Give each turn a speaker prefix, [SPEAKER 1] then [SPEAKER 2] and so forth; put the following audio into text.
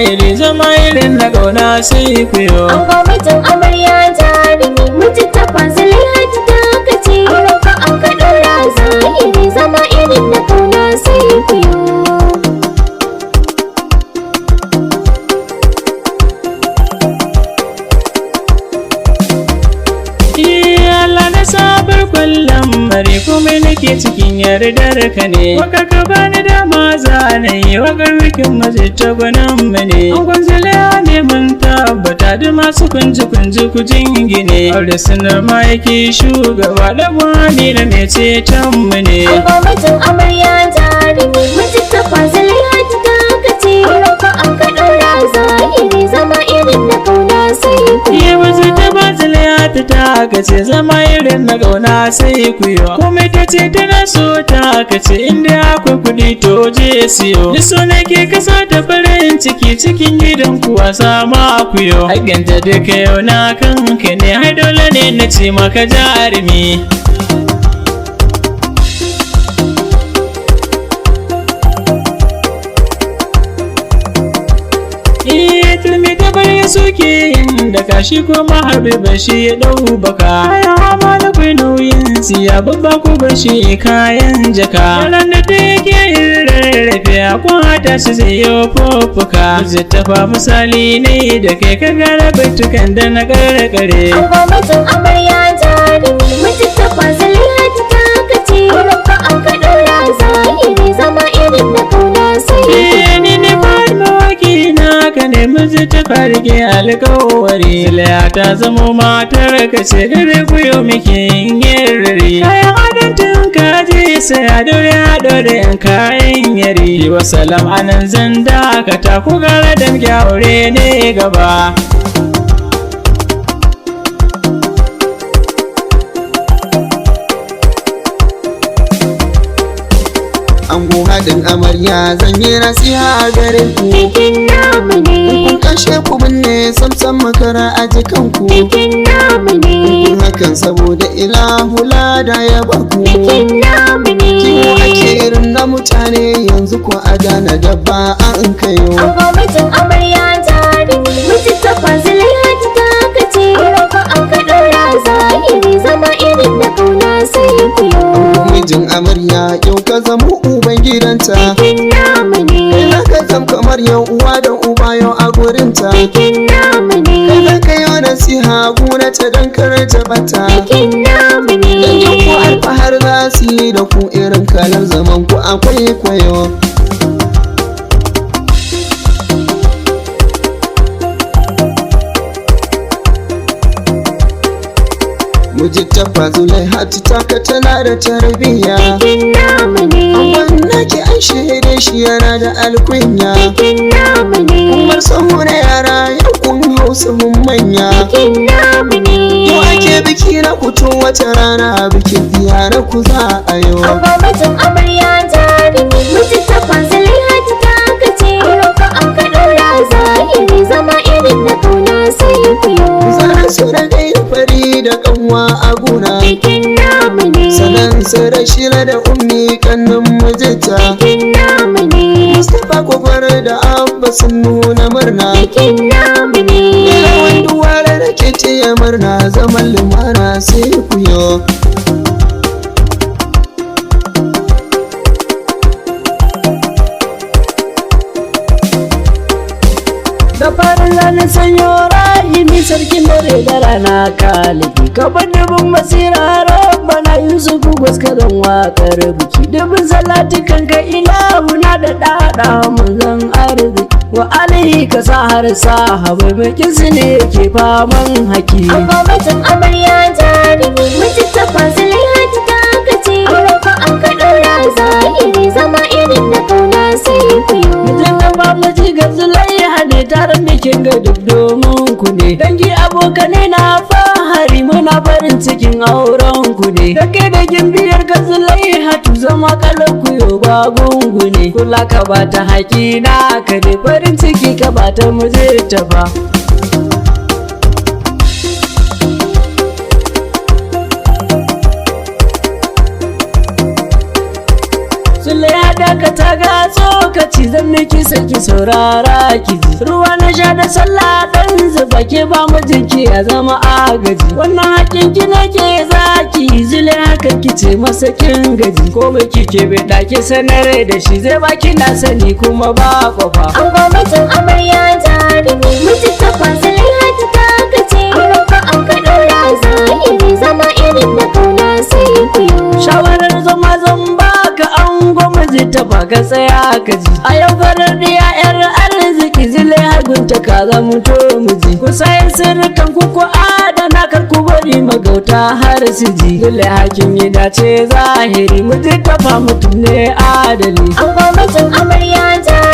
[SPEAKER 1] zahiri zama irin na kauna sai ku yo.
[SPEAKER 2] An gwamnatin amarya jarumi mutum ta fasili hajji ta kace Rafa an ka ɗora zahiri zama irin na kauna sai ku yo.
[SPEAKER 1] Sabar kwallon mare komai nake cikin yardar ka ne. Waka ka bani dama zanayi wakar bikin mace ta gwanin mu ne. An gwanzale ne mun tabbata da masu kunji ku jingine. Aure sunar ma yake shugaba da wani da mai ceton mu ne.
[SPEAKER 2] An gwamnatin amarya jarumi mutum ta fasili hajji ta kace Rafa an ka ɗora zahiri zama irin na kauna sai ku yo.
[SPEAKER 1] Wasu ta bazile ta kace zama irin na gauna sai ku yi. Komai ta ce tana so ta kace inda akwai kuɗi to je siyo. Ni so nake kasa ta farin ciki cikin gidan ku wasa ma ku yo. Haƙƙinta duka yau na kanka ne har dole ne na ce maka jarumi. Turmi ta bari suke yin da kashi ko maharbi bashi ya ɗau baka. Kayan amala kwai nauyin siya babba ko bashi kayan jaka. Ran da ta yake yin rarrafe kun hata su zai yi fuffuka. Littafa misali ne da kai ka gara baitukan da na kare.
[SPEAKER 2] An gwamnatin amarya jarumi mutum ta fasili hajji ta kace Rafa an ka ɗora zahiri zama irin na kauna sai ku yo.
[SPEAKER 1] Ka nemi ta farge alkawari. Laya ta zamo matar ka ce dare kuyo muke yin rari. Kayan adantun kaji sai a dore haɗo da yan kayan yari. Wasalam anan zan dakata ku gara dan aure ne gaba.
[SPEAKER 3] Ango haɗin amarya zan yi nasiha a gare ku.
[SPEAKER 2] Bikin namu ne.
[SPEAKER 3] Kun kashe ku binne samsam makara a jikanku.
[SPEAKER 2] Bikin namu ne.
[SPEAKER 3] Kun hakan saboda ilahula da ya baku.
[SPEAKER 2] Bikin namu ne.
[SPEAKER 3] Kiwo ake irin na mutane yanzu ko a gane dabba an kayo.
[SPEAKER 2] An gwamnatin amarya jarumi mutum ta fasili hajji ta kace Rafa an ka ɗora zahiri zama irin na kauna sai ku yo.
[SPEAKER 3] Mijin amarya yau ka zama uban gidanta.
[SPEAKER 2] Bikin namu ne.
[SPEAKER 3] Kai ka zam kamar yan uwa da uba yau a gurinta.
[SPEAKER 2] Bikin namu ne.
[SPEAKER 3] Kai ka yi nasiha guna ta dan kar ta bata.
[SPEAKER 2] Bikin namu ne.
[SPEAKER 3] Dan ku alfahar za su yi da ku irin kalar zaman ku akwai kwayo. Mujittafa Zulaihat taka tana da tarbiyya.
[SPEAKER 2] Bikin namu ne.
[SPEAKER 3] Wannan ki an shaide shi yana da alkunya.
[SPEAKER 2] Bikin namu ne.
[SPEAKER 3] Umar sahu na yara yau kun hausa mun manya.
[SPEAKER 2] Bikin namu ne.
[SPEAKER 3] Yau ake biki na kuto wata rana bikin diyara ku za a yau.
[SPEAKER 2] An gwamnatin amarya jarumi mutum ta fasili hajji ta kace Rafa an ka ɗora zahiri zama irin na kauna sai ku yo.
[SPEAKER 3] Zara su da gai fari da kanwa a gona.
[SPEAKER 2] Bikin namu ne.
[SPEAKER 3] Sanan su da shila da ummi kannin mijinta.
[SPEAKER 2] Bikin namu ne.
[SPEAKER 3] Mustapha Kofar da Abba sun nuna murna.
[SPEAKER 2] Bikin namu ne.
[SPEAKER 3] Yawan duwara da ke taya murna zaman lumana sai ku yo.
[SPEAKER 1] Da farin ranar sanyo rahimi sarkin dare da rana kalibi. Kabar dubin masira rabbana Yusufu gwaskaran wakar biki. Dubin salatikan ka ilahu na da ɗaɗa manzan arziki. Wa alihi ka sa har sahabai mai kinsu ne ke faman haki.
[SPEAKER 2] An gwamnatin amarya jarumi mutum ta fasili hajji ta kace Rafa an ka ɗora zahiri zama irin na kauna sai ku yo.
[SPEAKER 1] Mutum da ba mu ji ga Zulaiha ne taron bikin ga duk domin ku ne. Dangi abokanai na fahari muna farin cikin auren ku ne. Da kai da gimbiyar ga Zulaiha tu zama kalar ku yo ba gungu ne. Kula ka ba ta haƙi na ka ne farin ciki ka ba ta muje ta ba. Zulaiha da ka ta ga
[SPEAKER 4] lokaci zan miki saki saurara ki ji. Ruwa na sha da sallah dan zuba ke ba mijinki ya zama agaji. Wannan hakin ki nake zaki zile haka kice masa kin gaji. Ko baki ke bai dake sanar da shi zai baki na sani kuma ba kwafa.
[SPEAKER 2] An gwamnatin amarya jarumi mutu ta fasilai hati ta kace. An roƙa an ka ɗaura zahiri zama irin na kauna sai ku yi.
[SPEAKER 4] Shawarar zama zan baka an gwamnati ta baka tsaya ka ji. A yau farar da ya'yar arziki zile hagunta ka zama to miji. Ku sayin sirrikan ku ku adana kar ku bari magauta har su ji. Zile hakin yi dace zahiri miji ta fa mutum ne adali.
[SPEAKER 2] An gwamnatin amarya jarumi